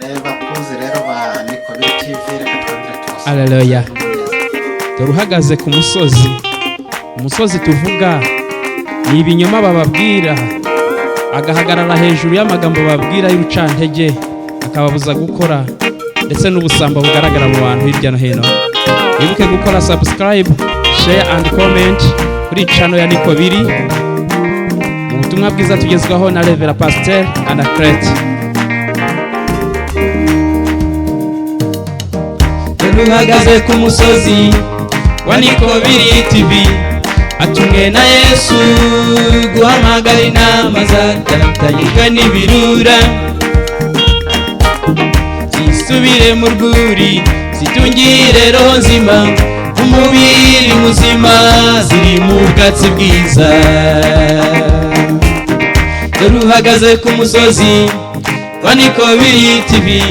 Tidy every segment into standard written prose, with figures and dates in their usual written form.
bakunze rero ba Nikobiri TV reka twongere tubasure. Haleluya. Turuhagaze ku musozi. Umusozi tuvuga ni ibinyoma bababwira, agahagarara hejuru y'amagambo babwira y'urucantege, akababuza gukora, ndetse n'ubusambo bugaragara mu bantu hirya no hino. Wibuke gukora subscribe, share and comment kuri channel ya Nikobiri. Mu butumwa bwiza tugezwaho na Reverend Pastor Anaclet. Turuhagaze ku musozi wa Nikobiri TV, atumwe na Yesu guhamagara inama zatatanyijwe n'ibirura, zisubire mu rwuri zitungire roho nzima, umubiri muzima ziri mu bwatsi bwiza. Turuhagaze ku musozi wa Nikobiri TV,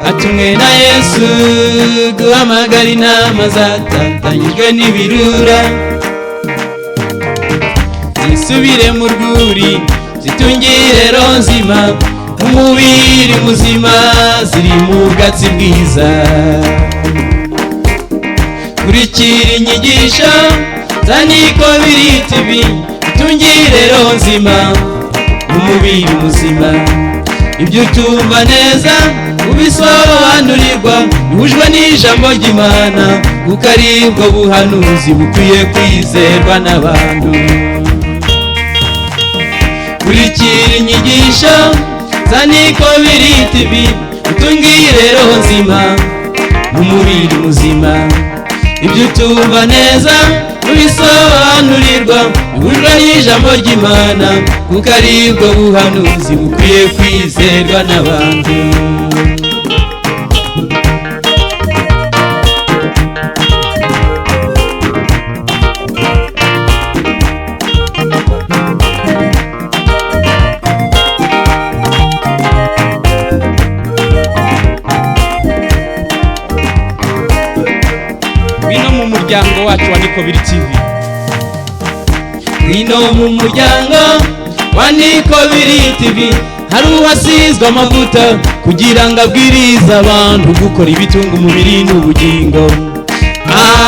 atumwe na Yesu guhamagara inama zatatanyijwe n'ibirura, zisubire mu rwuri zitungire roho nzima, umubiri muzima ziri mu bwatsi bwiza. Kurikira inyigisho za Nikobiri TV, zitungire roho nzima, umubiri muzima. Ibyo utumva neza ubisobanurirwa, bihujwe n'ijambo ry'Imana, kuko ari bwo buhanuzi bukwiye kwizerwa n'abantu. Kurikira inyigisho za Nikobiri TV, utungire roho nzima, umubiri muzima. Ibyo utumva neza ubisobanurirwa, bihujwe n'ijambo ry'Imana, kuko ari bwo buhanuzi bukwiye kwizerwa n'abantu. Bino mu muryango wacu wa Nikobiri TV, bino mu muryango wa Nikobiri TV, hari uwasizwe amavuta kugira ngo abwirize abantu gukora ibitunga umubiri n'ubugingo.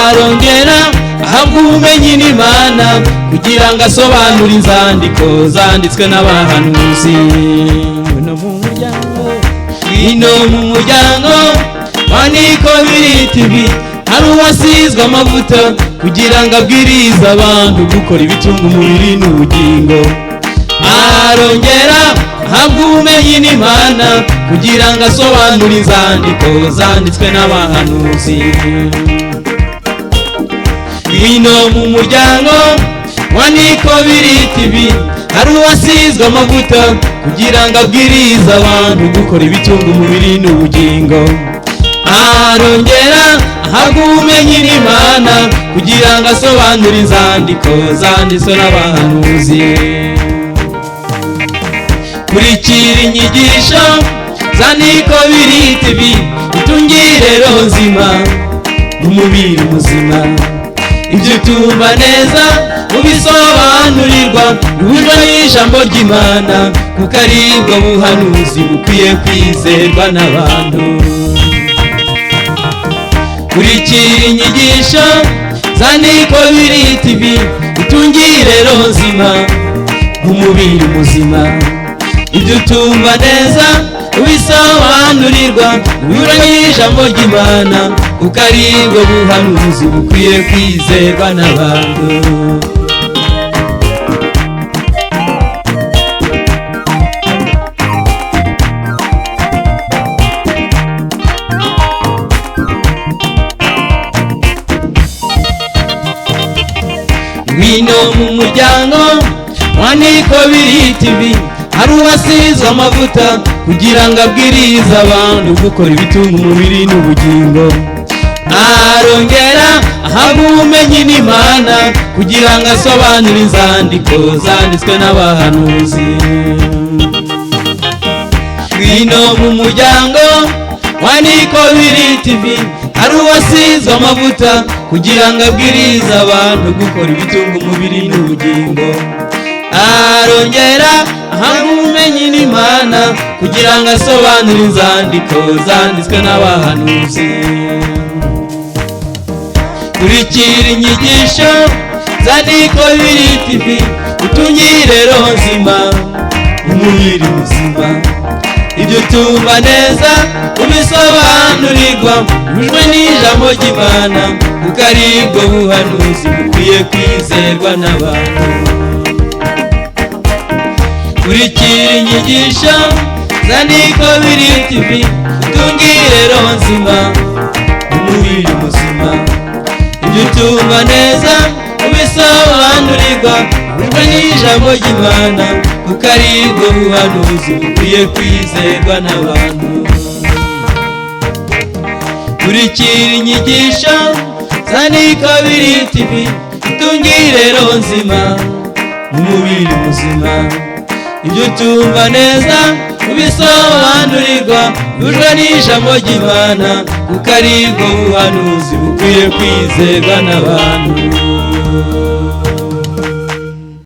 Arongera ahabwa ubumenyi n'Imana kugira ngo asobanure inzandiko zanditswe n'abahanuzi. Bino mu muryango wa Nikobiri TV, hari uwasizwe amavuta kugira ngo abwirize abantu gukora ibitunga umubiri n'ubugingo. Arongera ahabwa ubumenyi n'Imana kugira ngo asobanure inzandiko zanditswe n'abahanuzi. Bino mu muryango wa Nikobiri TV, hari uwasizwe amavuta kugira ngo abwirize abantu gukora ibitunga umubiri n'ubugingo. Arongera ahabwa ubumenyi n'Imana kugira ngo asobanure inzandiko zanditswe n'abahanuzi. Kurikira inyigisho za Nikobiri TV, utungire roho nzima, umubiri muzima. Ibyo utumva neza ubisobanurirwa, bihujwe n'ijambo ry'Imana, kuko ari bwo buhanuzi bukwiye kwizerwa n'abantu. Kurikira inyigisho za Nikobiri TV, utungire roho nzima, umubiri muzima. Ibyo utumva neza ubisobanurirwa, bihujwe n'ijambo ry'Imana, kuko ari bwo buhanuzi bukwiye kwizerwa n'abantu. Bino mu muryango wa Nikobiri TV, hari uwasizwe amavuta kugira ngo abwirize abantu gukora ibitunga umubiri n'ubugingo. Arongera ahabwa ubumenyi n'Imana kugira ngo asobanure inzandiko zanditswe n'abahanuzi. Bino mu muryango wa Nikobiri TV, hari uwasizwe amavuta kugira ngo abwirize abantu gukora ibitunga umubiri n'ubugingo. Arongera ahabwa ubumenyi n'Imana kugira ngo asobanure inzandiko zanditswe n'abahanuzi. Kurikira inyigisho za Niko Bibiri TV, utungire roho nzima, umubiri muzima. Ibyo tumva neza ubisobanurirwa, ujwe n'ijambo ry'Imana, kuko ari bwo buhanuzi bukwiye kwizerwa n'abantu. Kurikira inyigisho za Niko Bibiri TV, utungire roho nzima, umubiri muzima. Ibyo tumva neza ubisobanurirwa, ujwe n'ijambo ry'Imana, kuko ari bwo buhanuzi bukwiye kwizerwa n'abantu. Kurikira inyigisho za Niko Bibiri TV, utungire roho nzima, umubiri muzima. Ibyo tumva neza ubisobanurirwa, ujwe n'ijambo ry'Imana, kuko ari bwo buhanuzi bukwiye kwizerwa n'abantu.